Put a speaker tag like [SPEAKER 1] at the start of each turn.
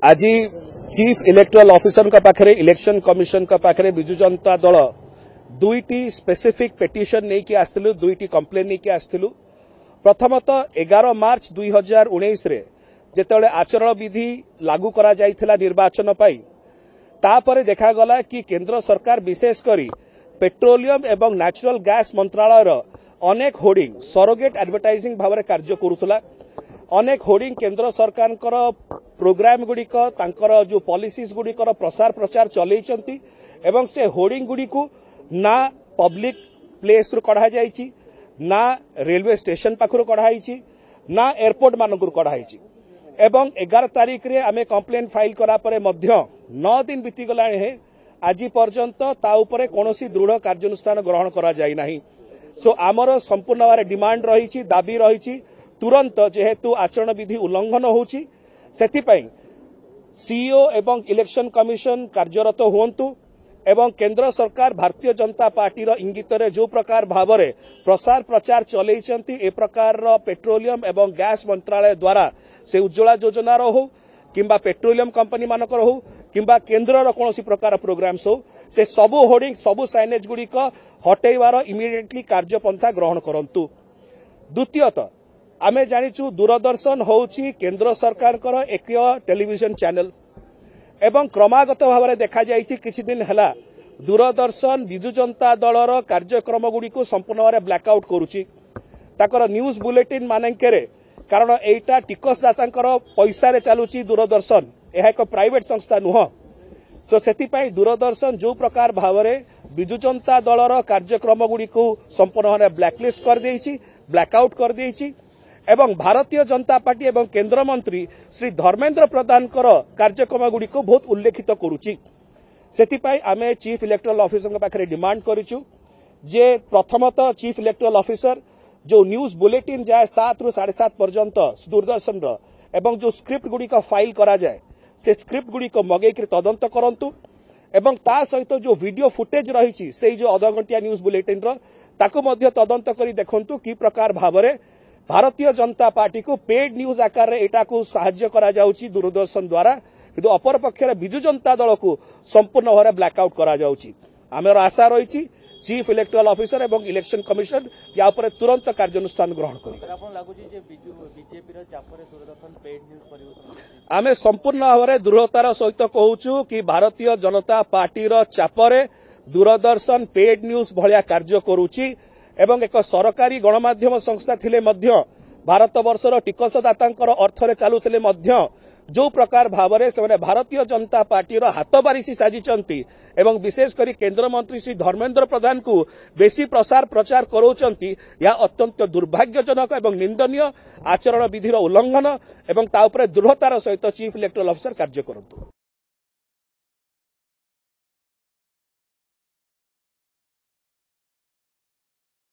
[SPEAKER 1] आज chief electoral officer का पाखरे इलेक्शन कमिशन का पाखरे बिजु जनता दल दुईटी स्पेसिफिक पेटिशन नहीं कि आसथिलु दुईटी कंप्लेन नहीं कि आसथिलु। प्रथमतः 11 मार्च 2019 रे जेतेबेले आचरण विधि लागू करा जाइथिला निर्वाचन पाई तापरे देखा गला कि केंद्र सरकार विशेष करी पेट्रोलियम एवं नेचुरल गैस मंत्रालय अनेक होर्डिंग सरोगेट एडवर्टाइजिंग भाव में कार्य करुला। अनेक होर्डिंग केंद्र सरकार प्रोग्राम गुड़िक जो पॉलिसीज गुड़िकर प्रसार प्रचार चलैचंती एवं से होर्डिंग गुड़िक ना पब्लिक प्लेस रु कढ़ा जाइछि ना रेलवे स्टेशन पाखरु कढ़ाई ना एयरपोर्ट मानक कढ़ाई एवं 11 तारीख रे आमे कंप्लेन फाइल करा परे मध्य 9 दिन बीती गला है आज पर्यंत ता उपरे कोनोसी दृढ़ कार्यानुष्ठान ग्रहण करा जाई नाही। सो आमर संपूर्ण भाव डिमांड रही दाबी रही तुरंत जेहेतु आचरण विधि उल्लंघन होउछि सेथिपई सीईओ एवं इलेक्शन कमिशन कार्यरत हुंतु एवं केंद्र सरकार भारतीय जनता पार्टी इंगित जो प्रकार भाव में प्रसार प्रचार चलैचंती ए प्रकार पेट्रोलियम एवं गैस मंत्रालय द्वारा से उज्ज्वला योजना हो किंबा पेट्रोलियम कंपनी मानकर हो किंबा केंद्र कौन प्रकार प्रोग्राम्स हो से सबु होर्डिंग सबु साइनेज गुड़िक हटेबार इमिडिएटली कार्यपंथा ग्रहण करंतु। द्वितीयतः आमे जानिचु दूरदर्शन होउची केंद्र सरकार एक टेलीविजन चैनल एवं क्रमागत भाव में देखा जाइछि किछि दिन हला दूरदर्शन बिजु जनता दलर कार्यक्रम गुड़िक संपूर्ण भाव ब्लैकआउट करुछि ताकर न्यूज बुलेटिन मानकेरे कारण एटा टिकसदातांकर पैसा रे चलुछि दूरदर्शन यह एक प्राइवेट संस्था नुह। सो सेतिपई दूरदर्शन जो प्रकार भाव में बिजु जनता दलर कार्यक्रम गुड़िक संपूर्ण भाव ब्लैकलिस्ट कर देइछि ब्लैकआउट कर देइछि एवं भारतीय जनता पार्टी एवं केंद्र मंत्री श्री धर्मेंद्र प्रधान कार्यक्रम गुड़िक बहुत उल्लेखित करुछि। सेतिपई आमे चीफ इलेक्टोरल ऑफिसर पाखरे डिमांड करिछु जे प्रथमतः चीफ इलेक्टोरल ऑफिसर जो न्यूज बुलेटिन जाए 7 रु 7:30 पर्यंत दूरदर्शन एवं जो स्क्रिप्ट गुड़िक फाइल करा जाए से स्क्रिप्ट गुड़िक मगेई तदंत करंतु एवं ता सहित जो वीडियो फुटेज रही से जो अध घंटिया न्यूज बुलेटिन ताको मध्य तदंत करी देखंतु कि प्रकार भाव में भारतीय जनता पार्टी को पेड न्यूज आकार रे एटा को सहाय्य करा जाउची दूरदर्शन द्वारा किंतु अपर पक्षरे बिजु जनता दल को संपूर्ण भाव ब्लैकआउट करा जाउची। आमर आशा रही चीफ इलेक्टोरल ऑफिसर एवं इलेक्शन कमिशन या उपरे तुरंत कार्यानुष्ठान ग्रहण आमे संपूर्ण भाव में दृढ़तार सहित कहूचु कि भारतीय जनता पार्टी चापरे दूरदर्शन पेड न्यूज भलिया कार्य करुची एवं एक सरकारी गणमाध्यम संस्था थिले मध्य भारत वर्षर टिकसदातांकर अर्थरे चालुथिले मध्य जो प्रकार भाव में से भारतीय जनता पार्टी हाथ बारिशी साजिचंती एवं विशेष करी केंद्र मंत्री श्री धर्मेंद्र प्रधान को बेसी प्रसार प्रचार करौचंती या अत्यंत दुर्भाग्यजनक एवं निंदनीय आचरण विधिर उल्लंघन एवं ता उपरे दृढ़तार सहित चीफ इलेक्टोरल ऑफिसर कार्य करंतु।